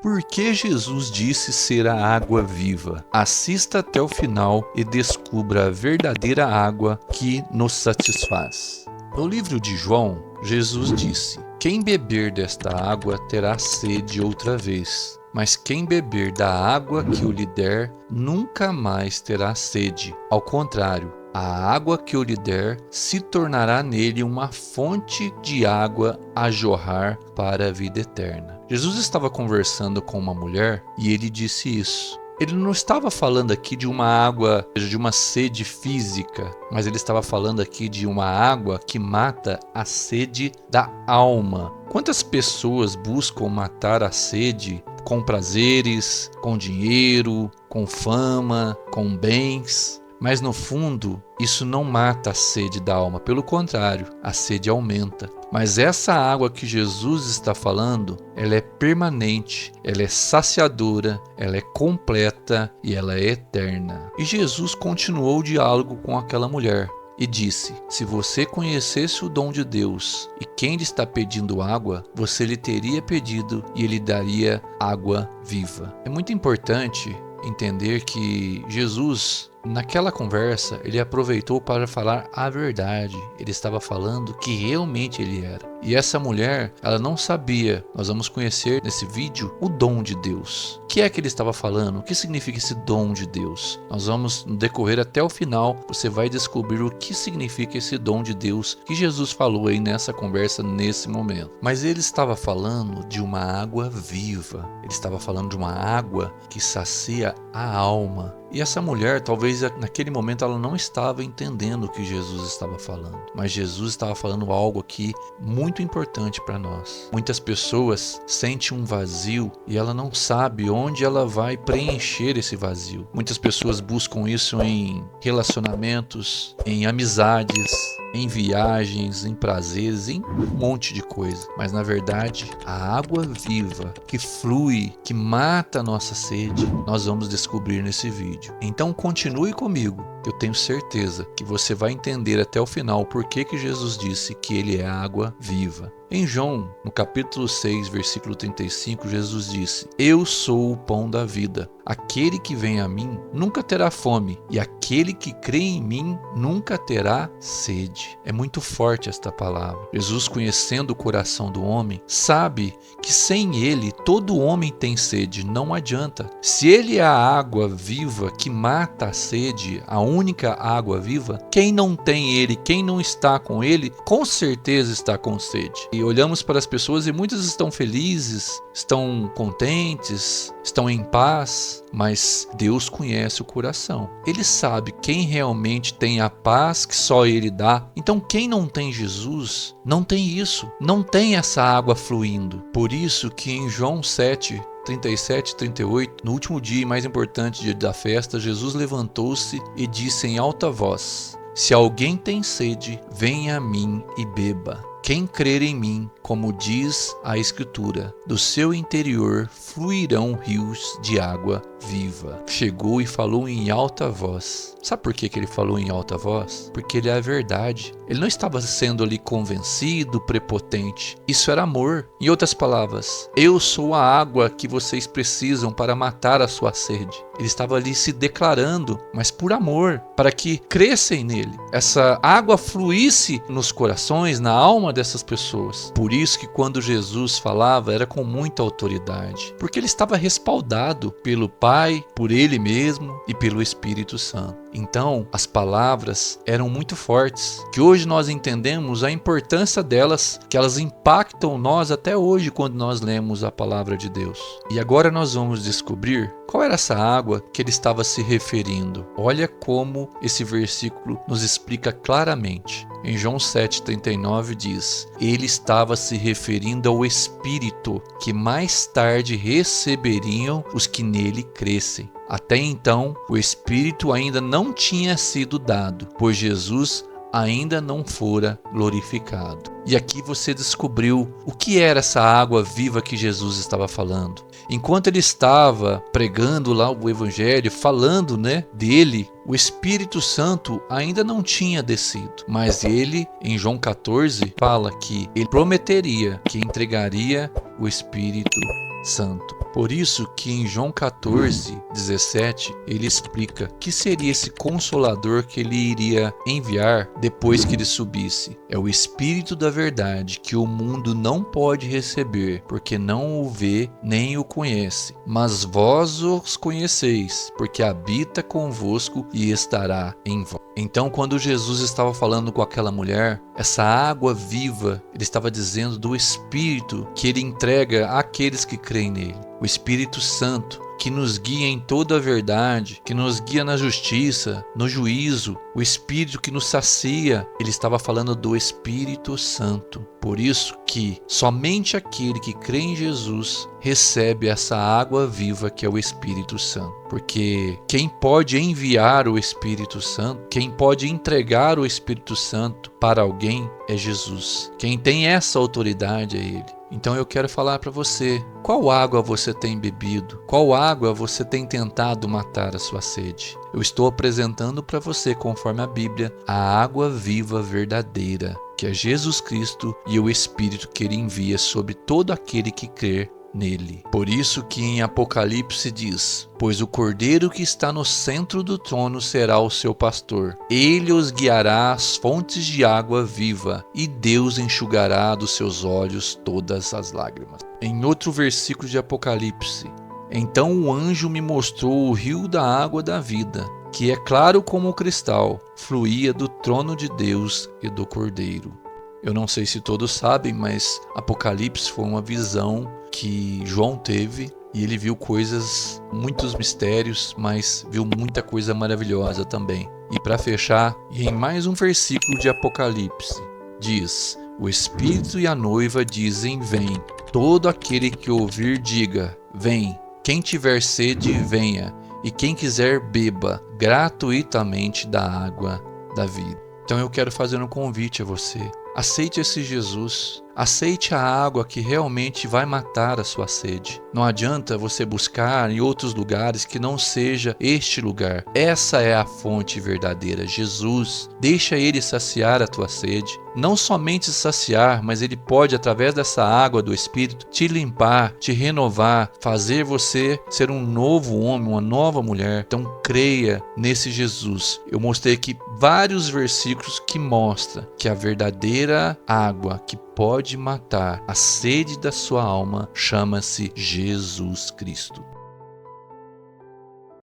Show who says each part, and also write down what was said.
Speaker 1: Por que Jesus disse ser a água viva? Assista até o final e descubra a verdadeira água que nos satisfaz. No livro de João, Jesus disse: "Quem beber desta água terá sede outra vez, mas quem beber da água que eu lhe der nunca mais terá sede. Ao contrário, a água que eu lhe der se tornará nele uma fonte de água a jorrar para a vida eterna." Jesus estava conversando com uma mulher e ele disse isso. Ele não estava falando aqui de uma água, de uma sede física, mas ele estava falando aqui de uma água que mata a sede da alma. Quantas pessoas buscam matar a sede com prazeres, com dinheiro, com fama, com bens? Mas no fundo, isso não mata a sede da alma, pelo contrário, a sede aumenta. Mas essa água que Jesus está falando, ela é permanente, ela é saciadora, ela é completa e ela é eterna. E Jesus continuou o diálogo com aquela mulher e disse: "Se você conhecesse o dom de Deus e quem lhe está pedindo água, você lhe teria pedido e ele daria água viva." É muito importante entender que Jesus, naquela conversa, ele aproveitou para falar a verdade. Ele estava falando que realmente ele era. E essa mulher, ela não sabia. Nós vamos conhecer nesse vídeo o dom de Deus. O que é que ele estava falando? O que significa esse dom de Deus? Nós vamos decorrer até o final. Você vai descobrir o que significa esse dom de Deus que Jesus falou aí nessa conversa, nesse momento. Mas ele estava falando de uma água viva. Ele estava falando de uma água que sacia a alma. E essa mulher, talvez naquele momento ela não estava entendendo o que Jesus estava falando. Mas Jesus estava falando algo aqui muito importante para nós. Muitas pessoas sentem um vazio e ela não sabe onde ela vai preencher esse vazio. Muitas pessoas buscam isso em relacionamentos, em amizades, em viagens, em prazeres, em um monte de coisa. Mas na verdade, a água viva que flui, que mata a nossa sede, nós vamos descobrir nesse vídeo. Então continue comigo, eu tenho certeza que você vai entender até o final por que Jesus disse que ele é a água viva. Em João, no capítulo 6, versículo 35, Jesus disse: "Eu sou o pão da vida. Aquele que vem a mim nunca terá fome, e aquele que crê em mim nunca terá sede." É muito forte esta palavra. Jesus, conhecendo o coração do homem, sabe que sem ele todo homem tem sede, não adianta. Se ele é a água viva que mata a sede, a única água viva, quem não tem ele, quem não está com ele, com certeza está com sede. E olhamos para as pessoas e muitas estão felizes, estão contentes, estão em paz, mas Deus conhece o coração. Ele sabe quem realmente tem a paz que só Ele dá. Então quem não tem Jesus, não tem isso, não tem essa água fluindo. Por isso que em João 7, 37 e 38, no último dia e mais importante dia da festa, Jesus levantou-se e disse em alta voz: "Se alguém tem sede, venha a mim e beba. Quem crer em mim, como diz a Escritura, do seu interior fluirão rios de água viva." Chegou e falou em alta voz. Sabe por que ele falou em alta voz? Porque ele é a verdade. Ele não estava sendo ali convencido, prepotente. Isso era amor. Em outras palavras, eu sou a água que vocês precisam para matar a sua sede. Ele estava ali se declarando, mas por amor, para que crescem nele. Essa água fluísse nos corações, na alma dessas pessoas. Por isso que quando Jesus falava, era com muita autoridade. Porque ele estava respaldado pelo Pai, por ele mesmo e pelo Espírito Santo. Então, as palavras eram muito fortes, que hoje nós entendemos a importância delas, que elas impactam nós até hoje quando nós lemos a palavra de Deus. E agora nós vamos descobrir qual era essa água que ele estava se referindo. Olha como esse versículo nos explica claramente. Em João 7,39 diz: "Ele estava se referindo ao Espírito que mais tarde receberiam os que nele crescem. Até então, o Espírito ainda não tinha sido dado, pois Jesus ainda não fora glorificado." E aqui você descobriu o que era essa água viva que Jesus estava falando. Enquanto ele estava pregando lá o Evangelho, falando dele, o Espírito Santo ainda não tinha descido. Mas ele, em João 14, fala que ele prometeria que entregaria o Espírito Santo. Por isso que em João 14:17 ele explica que seria esse Consolador que ele iria enviar depois que ele subisse. É o Espírito da verdade que o mundo não pode receber, porque não o vê nem o conhece. Mas vós os conheceis, porque habita convosco e estará em vós. Então, quando Jesus estava falando com aquela mulher, essa água viva, ele estava dizendo do Espírito que ele entrega àqueles que creem nele. O Espírito Santo, que nos guia em toda a verdade, que nos guia na justiça, no juízo, o Espírito que nos sacia. Ele estava falando do Espírito Santo. Por isso que somente aquele que crê em Jesus recebe essa água viva que é o Espírito Santo. Porque quem pode enviar o Espírito Santo, quem pode entregar o Espírito Santo para alguém é Jesus. Quem tem essa autoridade é Ele. Então eu quero falar para você, qual água você tem bebido? Qual água você tem tentado matar a sua sede? Eu estou apresentando para você, conforme a Bíblia, a água viva verdadeira, que é Jesus Cristo e o Espírito que Ele envia sobre todo aquele que crer nele. Por isso que em Apocalipse diz: pois o Cordeiro que está no centro do trono será o seu pastor. Ele os guiará às fontes de água viva, e Deus enxugará dos seus olhos todas as lágrimas. Em outro versículo de Apocalipse: então o anjo me mostrou o rio da água da vida, que é claro como o cristal, fluía do trono de Deus e do Cordeiro. Eu não sei se todos sabem, mas Apocalipse foi uma visão que João teve e ele viu coisas, muitos mistérios, mas viu muita coisa maravilhosa também. E para fechar, em mais um versículo de Apocalipse, diz: o Espírito e a noiva dizem: vem. Todo aquele que ouvir diga: vem. Quem tiver sede, venha. E quem quiser, beba gratuitamente da água da vida. Então eu quero fazer um convite a você. Aceite esse Jesus, aceite a água que realmente vai matar a sua sede. Não adianta você buscar em outros lugares que não seja este lugar. Essa é a fonte verdadeira, Jesus. Deixa Ele saciar a tua sede. Não somente saciar, mas Ele pode, através dessa água do Espírito, te limpar, te renovar, fazer você ser um novo homem, uma nova mulher. Então creia nesse Jesus. Eu mostrei aqui vários versículos que mostram que a verdadeira água que pode matar a sede da sua alma chama-se Jesus Cristo.